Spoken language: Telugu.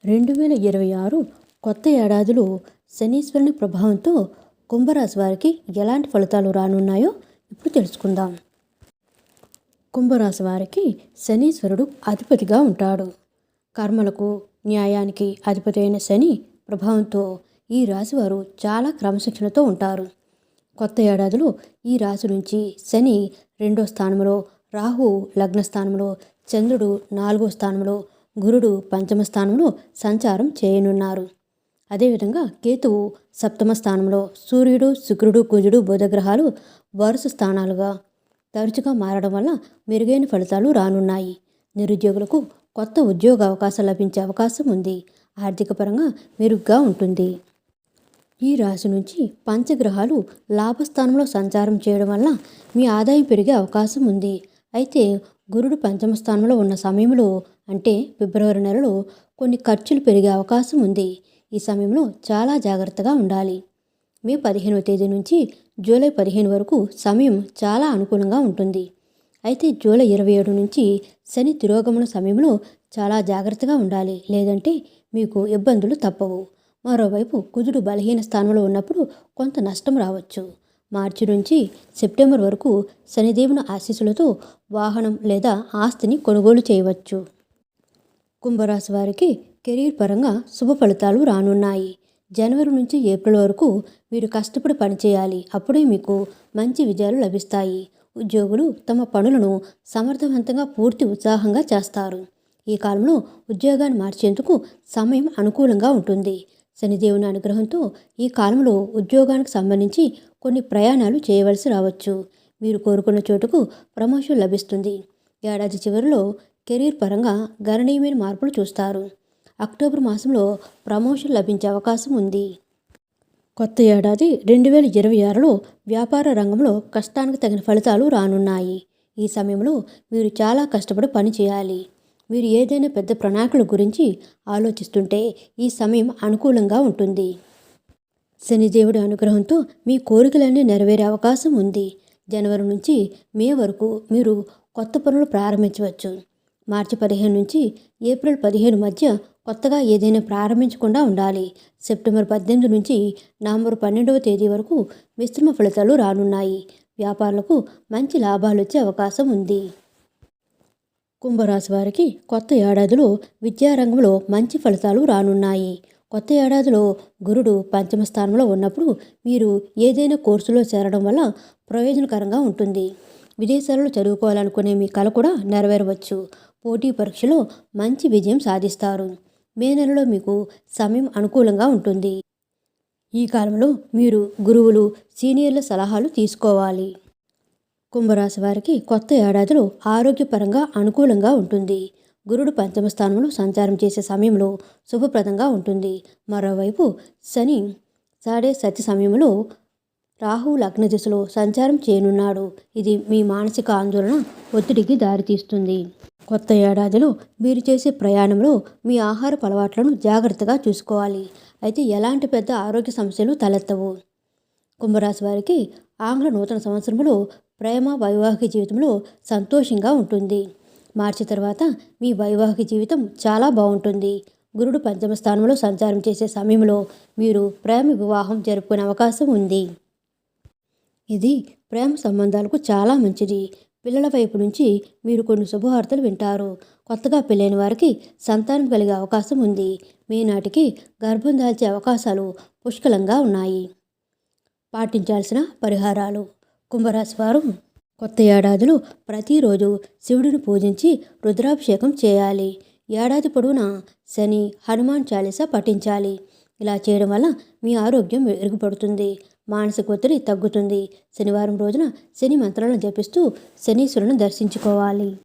2026 కొత్త ఏడాదిలో శనీశ్వరుని ప్రభావంతో కుంభరాశి వారికి ఎలాంటి ఫలితాలు రానున్నాయో ఇప్పుడు తెలుసుకుందాం. కుంభరాశి వారికి శనీశ్వరుడు అధిపతిగా ఉంటాడు. కర్మలకు, న్యాయానికి అధిపతి అయిన శని ప్రభావంతో ఈ రాశివారు చాలా క్రమశిక్షణతో ఉంటారు. కొత్త ఏడాదిలో ఈ రాశి నుంచి శని 2వ స్థానంలో, రాహు లగ్న స్థానంలో, చంద్రుడు 4వ స్థానంలో, గురుడు 5వ స్థానంలో సంచారం చేయనున్నారు. అదేవిధంగా కేతువు 7వ స్థానంలో, సూర్యుడు, శుక్రుడు, కుజుడు, బుధగ్రహాలు వరుస స్థానాలుగా తరచుగా మారడం వల్ల మెరుగైన ఫలితాలు రానున్నాయి. నిరుద్యోగులకు కొత్త ఉద్యోగ అవకాశాలు లభించే అవకాశం ఉంది. ఆర్థిక పరంగా మెరుగ్గా ఉంటుంది. ఈ రాశి నుంచి పంచగ్రహాలు లాభస్థానంలో సంచారం చేయడం వల్ల మీ ఆదాయం పెరిగే అవకాశం ఉంది. అయితే గురుడు 5వ స్థానంలో ఉన్న సమయంలో, అంటే ఫిబ్రవరి నెలలో కొన్ని ఖర్చులు పెరిగే అవకాశం ఉంది. ఈ సమయంలో చాలా జాగ్రత్తగా ఉండాలి. మే 15వ తేదీ నుంచి జూలై 15 వరకు సమయం చాలా అనుకూలంగా ఉంటుంది. అయితే జూలై 27 నుంచి శని తిరోగమన సమయంలో చాలా జాగ్రత్తగా ఉండాలి, లేదంటే మీకు ఇబ్బందులు తప్పవు. మరోవైపు కుజుడు బలహీన స్థానంలో ఉన్నప్పుడు కొంత నష్టం రావచ్చు. మార్చి నుంచి సెప్టెంబర్ వరకు శనిదేవుని ఆశీస్సులతో వాహనం లేదా ఆస్తిని కొనుగోలు చేయవచ్చు. కుంభరాశి వారికి కెరీర్ పరంగా శుభ ఫలితాలు రానున్నాయి. జనవరి నుంచి ఏప్రిల్ వరకు మీరు కష్టపడి పనిచేయాలి. అప్పుడే మీకు మంచి విజయాలు లభిస్తాయి. ఉద్యోగులు తమ పనులను సమర్థవంతంగా పూర్తి ఉత్సాహంగా చేస్తారు. ఈ కాలంలో ఉద్యోగాన్ని మార్చేందుకు సమయం అనుకూలంగా ఉంటుంది. శనిదేవుని అనుగ్రహంతో ఈ కాలంలో ఉద్యోగానికి సంబంధించి కొన్ని ప్రయాణాలు చేయవలసి రావచ్చు. మీరు కోరుకున్న చోటుకు ప్రమోషన్ లభిస్తుంది. ఏడాది చివరిలో కెరీర్ పరంగా గణనీయమైన మార్పులు చూస్తారు. అక్టోబర్ మాసంలో ప్రమోషన్ లభించే అవకాశం ఉంది. కొత్త ఏడాది 2026లో వ్యాపార రంగంలో కష్టానికి తగిన ఫలితాలు రానున్నాయి. ఈ సమయంలో మీరు చాలా కష్టపడి పని చేయాలి. మీరు ఏదైనా పెద్ద ప్రణాళికల గురించి ఆలోచిస్తుంటే ఈ సమయం అనుకూలంగా ఉంటుంది. శనిదేవుడి అనుగ్రహంతో మీ కోరికలన్నీ నెరవేరే అవకాశం ఉంది. జనవరి నుంచి మే వరకు మీరు కొత్త పనులు ప్రారంభించవచ్చు. మార్చి 15 నుంచి ఏప్రిల్ 15 మధ్య కొత్తగా ఏదైనా ప్రారంభించకుండా ఉండాలి. సెప్టెంబర్ 18 నుంచి నవంబర్ 12వ తేదీ వరకు మిశ్రమ ఫలితాలు రానున్నాయి. వ్యాపారులకు మంచి లాభాలు వచ్చే అవకాశం ఉంది. కుంభరాశి వారికి కొత్త ఏడాదిలో విద్యారంగంలో మంచి ఫలితాలు రానున్నాయి. కొత్త ఏడాదిలో గురుడు 5వ స్థానంలో ఉన్నప్పుడు మీరు ఏదైనా కోర్సులో చేరడం వల్ల ప్రయోజనకరంగా ఉంటుంది. విదేశాలలో చదువుకోవాలనుకునే మీ కల కూడా నెరవేరవచ్చు. పోటీ పరీక్షలో మంచి విజయం సాధిస్తారు. మే నెలలో మీకు సమయం అనుకూలంగా ఉంటుంది. ఈ కాలంలో మీరు గురువులు, సీనియర్ల సలహాలు తీసుకోవాలి. కుంభరాశి వారికి కొత్త ఏడాదిలో ఆరోగ్యపరంగా అనుకూలంగా ఉంటుంది. గురుడు 5వ స్థానంలో సంచారం చేసే సమయంలో శుభప్రదంగా ఉంటుంది. మరోవైపు శని సాడే సతి సమయంలో రాహు లగ్న దిశలో సంచారం చేయనున్నాడు. ఇది మీ మానసిక ఆందోళన, ఒత్తిడికి దారితీస్తుంది. కొత్త ఏడాదిలో మీరు చేసే ప్రయాణంలో మీ ఆహారపు అలవాట్లను జాగ్రత్తగా చూసుకోవాలి. అయితే ఎలాంటి పెద్ద ఆరోగ్య సమస్యలు తలెత్తవు. కుంభరాశి వారికి ఆంగ్ల నూతన సంవత్సరంలో ప్రేమ, వైవాహిక జీవితంలో సంతోషంగా ఉంటుంది. మార్చి తర్వాత మీ వైవాహిక జీవితం చాలా బాగుంటుంది. గురుడు 5వ స్థానంలో సంచారం చేసే సమయంలో మీరు ప్రేమ వివాహం జరుపుకునే అవకాశం ఉంది. ఇది ప్రేమ సంబంధాలకు చాలా మంచిది. పిల్లల వైపు నుంచి మీరు కొన్ని శుభవార్తలు వింటారు. కొత్తగా పెళ్ళైన వారికి సంతానం కలిగే అవకాశం ఉంది. మే నాటికి గర్భం దాల్చే అవకాశాలు పుష్కలంగా ఉన్నాయి. పాటించాల్సిన పరిహారాలు. కుంభరాశి వారు కొత్త ఏడాదిలో ప్రతిరోజు శివుడిని పూజించి రుద్రాభిషేకం చేయాలి. ఏడాది పొడవునా శని, హనుమాన్ చాలీసా పఠించాలి. ఇలా చేయడం వల్ల మీ ఆరోగ్యం మెరుగుపడుతుంది. మానసిక ఒత్తిడి తగ్గుతుంది. శనివారం రోజున శని మంత్రాలను జపిస్తూ శనీశ్వరుని దర్శించుకోవాలి.